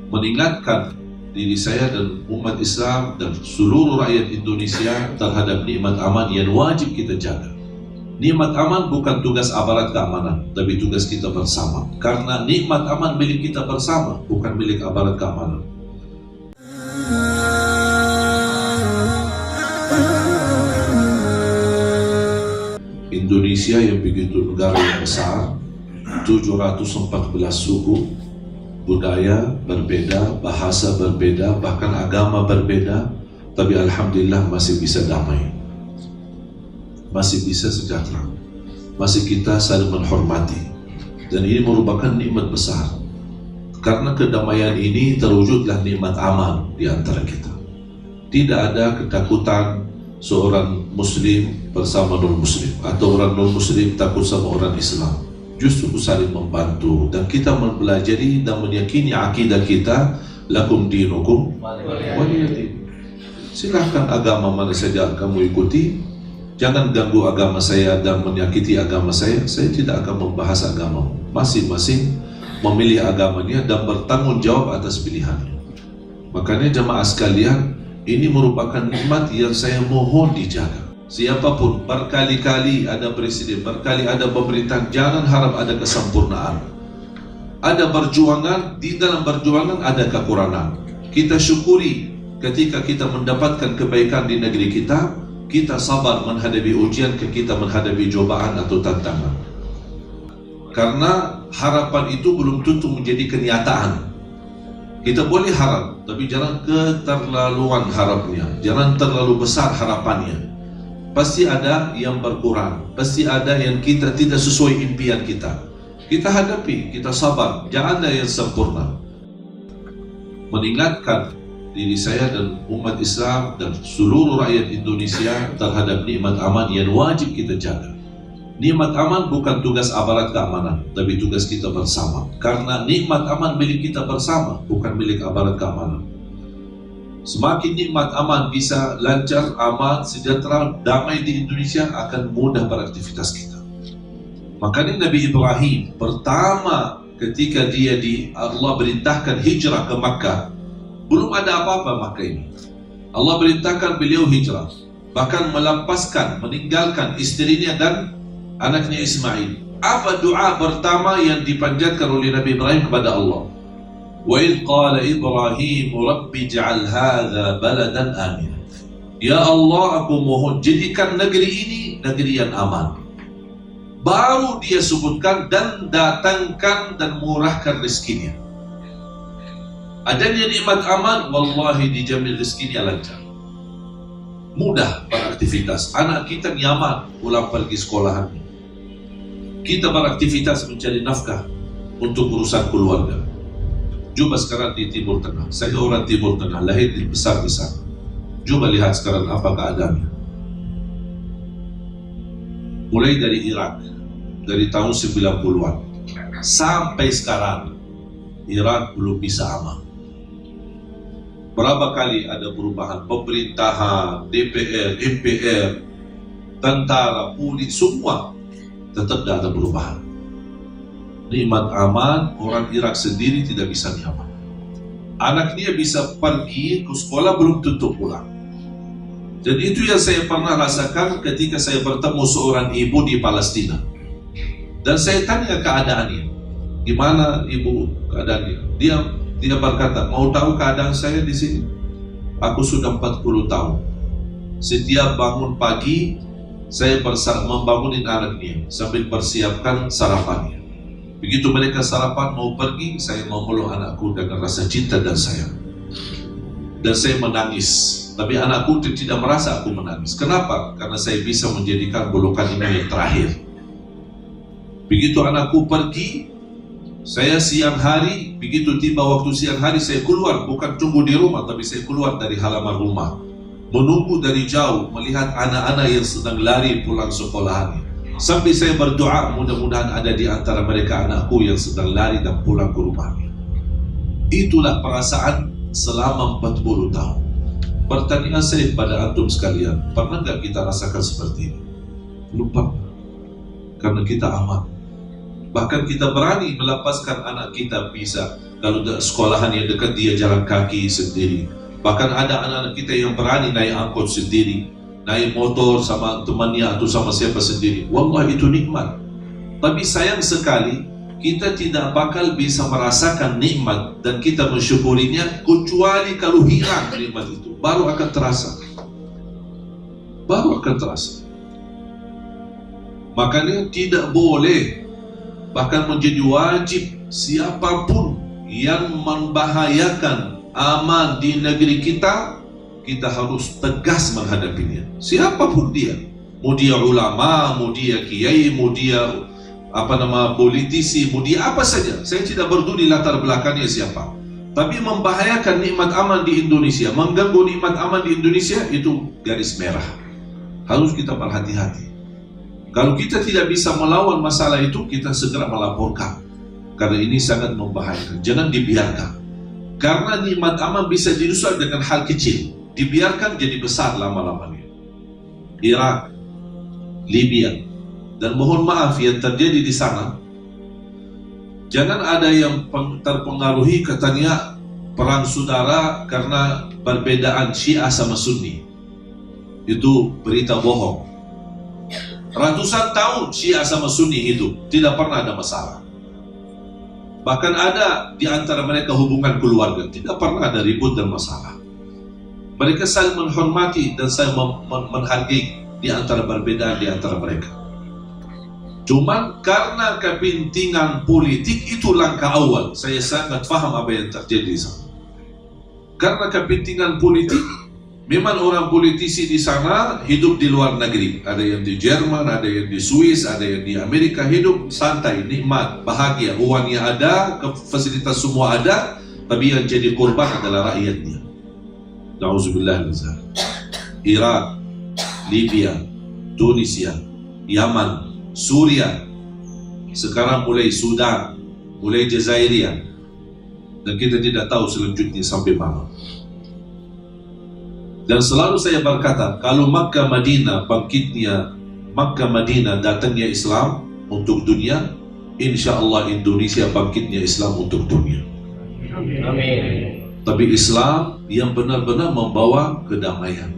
mengingatkan diri saya dan umat Islam dan seluruh rakyat Indonesia terhadap nikmat aman yang wajib kita jaga. Nikmat aman bukan tugas aparat keamanan, tapi tugas kita bersama. Karena nikmat aman milik kita bersama, bukan milik aparat keamanan. Indonesia yang begitu negara yang besar, 714 suku, budaya berbeda, bahasa berbeda, bahkan agama berbeda, tapi alhamdulillah masih bisa damai, masih bisa sejahtera, masih kita saling menghormati, dan ini merupakan nikmat besar. Karena kedamaian ini terwujudlah nikmat aman di antara kita. Tidak ada ketakutan seorang muslim bersama non-muslim, atau orang non-muslim takut sama orang Islam. Justru saling membantu, dan kita mempelajari dan meyakini akidah kita, lakum dinukum waliyadin. Silahkan agama mana saja kamu ikuti, jangan ganggu agama saya dan menyakiti agama saya. Saya tidak akan membahas agama. Masing-masing memilih agamanya dan bertanggung jawab atas pilihannya. Makanya jemaah sekalian, ini merupakan nikmat yang saya mohon dijaga. Siapapun, berkali-kali ada presiden, berkali ada pemerintahan, jangan harap ada kesempurnaan. Ada perjuangan, di dalam perjuangan ada kekurangan. Kita syukuri ketika kita mendapatkan kebaikan di negeri kita, kita sabar menghadapi ujian, kita menghadapi cobaan atau tantangan. Karena harapan itu belum tentu menjadi kenyataan. Kita boleh harap, tapi jangan keterlaluan harapnya, jangan terlalu besar harapannya. Pasti ada yang berkurang, pasti ada yang kita tidak sesuai impian kita. Kita hadapi, kita sabar, jangan ada yang sempurna. Mengingatkan diri saya dan umat Islam dan seluruh rakyat Indonesia terhadap nikmat aman yang wajib kita jaga. Nikmat aman bukan tugas aparat keamanan, tapi tugas kita bersama. Karena nikmat aman milik kita bersama, bukan milik aparat keamanan. Semakin nikmat aman bisa lancar, aman, sejahtera, damai di Indonesia, akan mudah beraktivitas kita. Makanya Nabi Ibrahim pertama ketika Allah perintahkan hijrah ke Makkah, belum ada apa-apa Makkah ini. Allah perintahkan beliau hijrah, bahkan melepaskan, meninggalkan istrinya dan anaknya Ismail. Apa doa pertama yang dipanjatkan oleh Nabi Ibrahim kepada Allah? وَإِذْ قَالَ إِبْرَاهِيمُ رَبِّ اجْعَلْ هَذَا بَلَدًا آمِنًا. Ya Allah, aku mohon jadikan negeri ini negeri yang aman. Baru dia sebutkan dan datangkan dan murahkan rezekinya. Adanya nikmat aman, wallahi dijamin rezekinya lancar, mudah beraktivitas. Anak kita nyaman pulang pergi sekolahan. Kita beraktivitas mencari nafkah untuk urusan keluarga. Coba sekarang di Timur Tengah, saya orang Timur Tengah, lahir di besar di sana. Coba lihat sekarang apa keadaannya. Mulai dari Irak, dari tahun 90-an sampai sekarang, Irak belum bisa aman. Berapa kali ada perubahan pemerintahan, DPR, MPR, tentara, polisi, semua tetap tidak ada perubahan. Nikmat aman, orang Irak sendiri tidak bisa nyaman. Anaknya bisa pergi ke sekolah, belum tentu pulang. Dan itu yang saya pernah rasakan ketika saya bertemu seorang ibu di Palestina. Dan saya tanya keadaannya, gimana ibu keadaannya? Dia berkata, mau tahu keadaan saya di sini? Aku sudah 40 tahun. Setiap bangun pagi, saya membangunin anaknya sambil persiapkan sarapannya. Begitu mereka sarapan mau pergi, saya mau meluk anakku dengan rasa cinta dan sayang. Dan saya menangis, tapi anakku tidak merasa aku menangis. Kenapa? Karena saya bisa menjadikan pelukan ini yang terakhir. Begitu anakku pergi, saya siang hari, begitu tiba waktu siang hari, saya keluar, bukan tunggu di rumah, tapi saya keluar dari halaman rumah, menunggu dari jauh, melihat anak-anak yang sedang lari pulang sekolahannya. Sampai saya berdoa, mudah-mudahan ada di antara mereka anakku yang sedang lari dan pulang ke rumahnya. Itulah perasaan selama 40 tahun. Pertanyaan saya pada antum sekalian, pernah nggak kita rasakan seperti ini? Lupa. Karena kita aman. Bahkan kita berani melepaskan anak kita bisa Kalau sekolahan yang dekat dia jalan kaki sendiri. Bahkan ada anak-anak kita yang berani naik angkot sendiri, naik motor sama temannya atau sama siapa sendiri. Wallah, itu nikmat. Tapi sayang sekali kita tidak bakal bisa merasakan nikmat dan kita mensyukurinya kecuali kalau hilang nikmat itu, baru akan terasa. Baru akan terasa. Makanya tidak boleh, bahkan menjadi wajib, siapapun yang membahayakan aman di negeri kita, kita harus tegas menghadapinya. Siapapun dia, mau dia ulama, mau dia kiai, mau dia politisi, mau dia apa saja. Saya tidak peduli latar belakangnya siapa. Tapi membahayakan nikmat aman di Indonesia, mengganggu nikmat aman di Indonesia, itu garis merah. Harus kita berhati-hati. Kalau kita tidak bisa melawan masalah itu, kita segera melaporkan. Karena ini sangat membahayakan. Jangan dibiarkan. Karena nikmat aman bisa dirusak dengan hal kecil. Dibiarkan jadi besar lama-lamanya. Irak, Libya, dan mohon maaf yang terjadi di sana, jangan ada yang terpengaruhi katanya perang saudara karena perbedaan Syiah sama Sunni. Itu berita bohong. Ratusan tahun Syiah sama Sunni hidup, tidak pernah ada masalah. Bahkan ada di antara mereka hubungan keluarga, tidak pernah ada ribut dan masalah. Mereka saling menghormati dan saling menghargai di antara perbedaan di antara mereka. Cuman karena kepentingan politik, itu langkah awal. Saya sangat paham apa yang terjadi di sana. Karena kepentingan politik, memang orang politisi di sana hidup di luar negeri. Ada yang di Jerman, ada yang di Swiss, ada yang di Amerika, hidup santai, nikmat, bahagia. Uangnya ada, fasilitas semua ada, tapi yang jadi korban adalah rakyatnya. Na'udzubillah. Irak, Libya, Tunisia, Yaman, Suria, sekarang mulai Sudan, mulai Jazairia, dan kita tidak tahu selanjutnya sampai mana. Dan selalu saya berkata, kalau Makkah Madinah bangkitnya, Makkah Madinah datangnya Islam untuk dunia, insya Allah Indonesia bangkitnya Islam untuk dunia. Amin. Tapi Islam yang benar-benar membawa kedamaian.